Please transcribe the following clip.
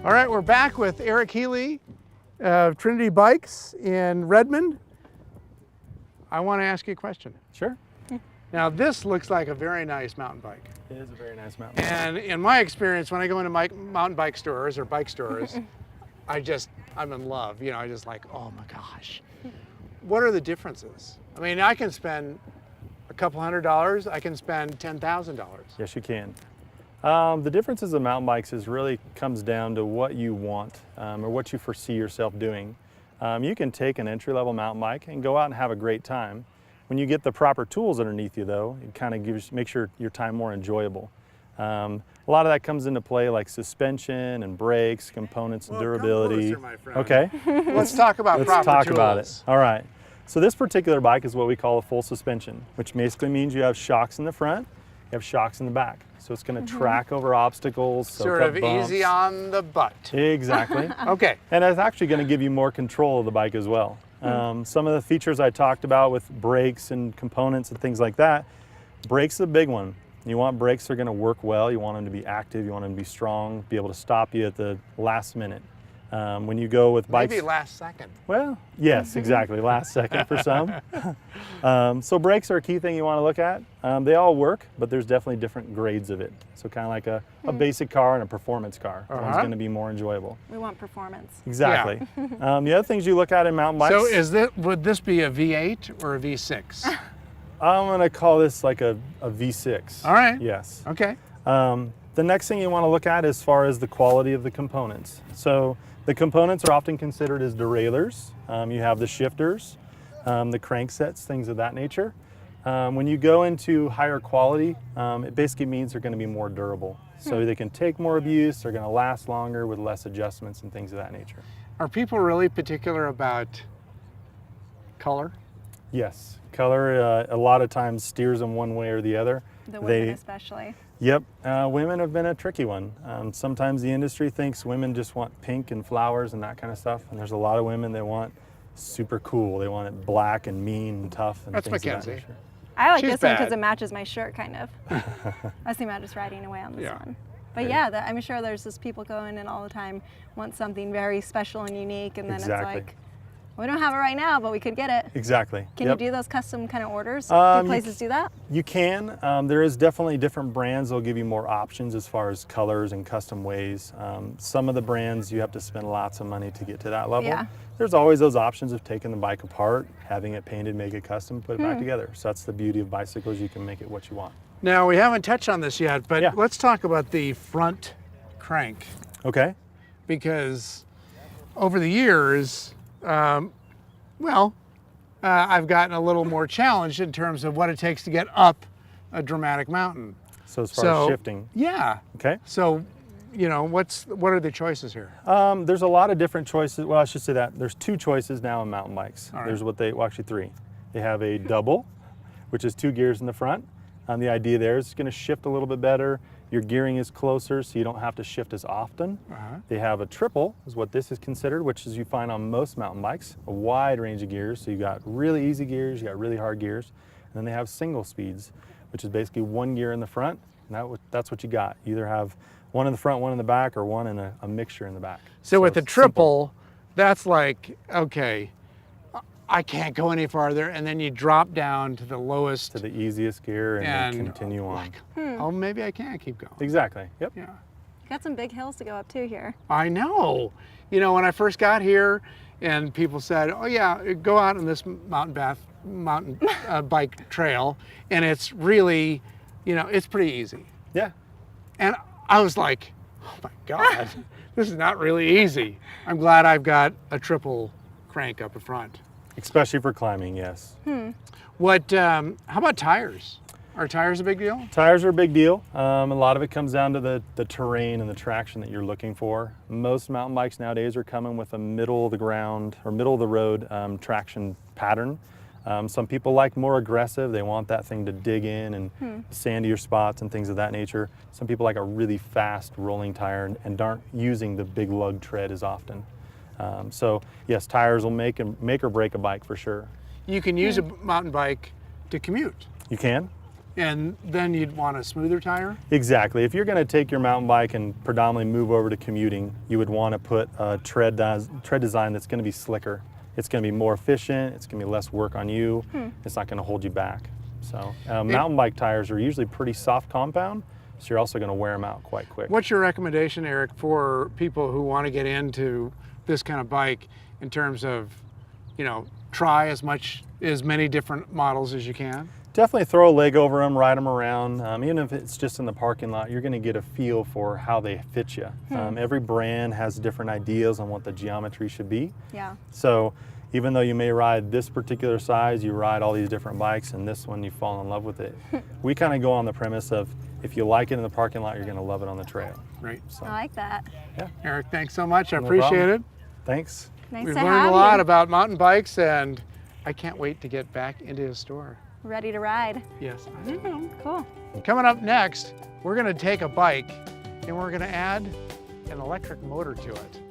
All right, we're back with Eric Healy of Trinity Bikes in Redmond. I want to ask you a question. Sure. Now, this looks like a very nice mountain bike. It is a very nice mountain bike. And in my experience, when I go into mountain bike stores or bike stores, I'm in love. You know, I just like, oh my gosh. What are the differences? I mean, I can spend a couple $100. I can spend $10,000. Yes, you can. The differences of mountain bikes really comes down to what you want or what you foresee yourself doing. You can take an entry-level mountain bike and go out and have a great time. When you get the proper tools underneath you, though, it kind of makes your time more enjoyable. A lot of that comes into play, like suspension and brakes, components, and durability. Come closer, my friend. Okay. Let's talk about proper Let's talk tools. about it. All right. So this particular bike is what we call a full suspension, which basically means you have shocks in the front, you have shocks in the back. So it's going to track over obstacles. Sort of easy on the butt. Exactly. Okay. And it's actually going to give you more control of the bike as well. Some of the features I talked about with brakes and components and things like that, brakes is a big one. You want brakes that are going to work well. You want them to be active. You want them to be strong, be able to stop you at the last minute. When you go with bikes... Maybe last second. Well, yes, exactly. Last second for some. So brakes are a key thing you want to look at. They all work, but there's definitely different grades of it. So kind of like a basic car and a performance car. One's going to be more enjoyable. We want performance. Exactly. The other things you look at in mountain bikes... So would this be a V8 or a V6? I'm going to call this like a V6. All right. Yes. Okay. The next thing you want to look at as far as the quality of the components. So the components are often considered as derailleurs. You have the shifters, the cranksets, things of that nature. When you go into higher quality, it basically means they're going to be more durable. So they can take more abuse, they're going to last longer with less adjustments and things of that nature. Are people really particular about color? Yes. Color a lot of times steers them one way or the other. The women especially. Yep, women have been a tricky one. Sometimes the industry thinks women just want pink and flowers and that kind of stuff, and there's a lot of women that want super cool. They want it black and mean and tough and That's things of that Mackenzie. nature. I like She's this one bad. because it matches my shirt, kind of. I see Matt just riding away on this one. But yeah, I'm sure there's just people going in all the time, want something very special and unique, and then it's like, we don't have it right now, but we could get it. Exactly. Can you do those custom kind of orders? Do places do that? You can. There is definitely different brands that'll give you more options as far as colors and custom ways. Some of the brands you have to spend lots of money to get to that level. Yeah. There's always those options of taking the bike apart, having it painted, make it custom, put it back together. So that's the beauty of bicycles. You can make it what you want. Now, we haven't touched on this yet, but let's talk about the front crank. Okay. Because over the years, I've gotten a little more challenged in terms of what it takes to get up a dramatic mountain. So as far as shifting. Yeah. Okay. So, you know, what are the choices here? There's a lot of different choices. Well, I should say that there's two choices now in mountain bikes. All right. There's actually three. They have a double, which is 2 gears in the front. The idea there is it's going to shift a little bit better. Your gearing is closer, so you don't have to shift as often. They have a triple, is what this is considered, which is you find on most mountain bikes, a wide range of gears. So you got really easy gears, you got really hard gears. And then they have single speeds, which is basically 1 gear in the front, and that's what you got. You either have one in the front, one in the back, or one in a mixture in the back. So with the triple, that's like, okay, I can't go any farther, and then you drop down to the lowest. To the easiest gear and then continue on. Like, oh, maybe I can't keep going. Exactly, yep. Yeah. You got some big hills to go up too here. I know. You know, when I first got here and people said, oh yeah, go out on this mountain bike trail, and it's really, you know, it's pretty easy. Yeah. And I was like, oh my God, this is not really easy. I'm glad I've got a triple crank up in front. Especially for climbing, yes. How about tires? Are tires a big deal? Tires are a big deal. A lot of it comes down to the terrain and the traction that you're looking for. Most mountain bikes nowadays are coming with a middle of the ground or middle of the road traction pattern. Some people like more aggressive. They want that thing to dig in and sandier spots and things of that nature. Some people like a really fast rolling tire and aren't using the big lug tread as often. So yes, tires will make or break a bike for sure. You can use a mountain bike to commute. You can. And then you'd want a smoother tire? Exactly. If you're going to take your mountain bike and predominantly move over to commuting, you would want to put a tread design that's going to be slicker. It's going to be more efficient. It's going to be less work on you. It's not going to hold you back. So mountain bike tires are usually pretty soft compound, so you're also going to wear them out quite quick. What's your recommendation, Eric, for people who want to get into this kind of bike in terms of, you know, try as many different models as you can? Definitely throw a leg over them, ride them around. Even if it's just in the parking lot, you're going to get a feel for how they fit you. Every brand has different ideas on what the geometry should be. Yeah. So even though you may ride this particular size, you ride all these different bikes, and this one you fall in love with it. We kind of go on the premise of if you like it in the parking lot, you're going to love it on the trail. Right. So, I like that. yeah. Eric, thanks so much. I No appreciate problem. it. Thanks. Nice We've to learned have a lot you. about mountain bikes, and I can't wait to get back into his store. Ready to ride. Yes, I am. Cool. Coming up next, we're going to take a bike and we're going to add an electric motor to it.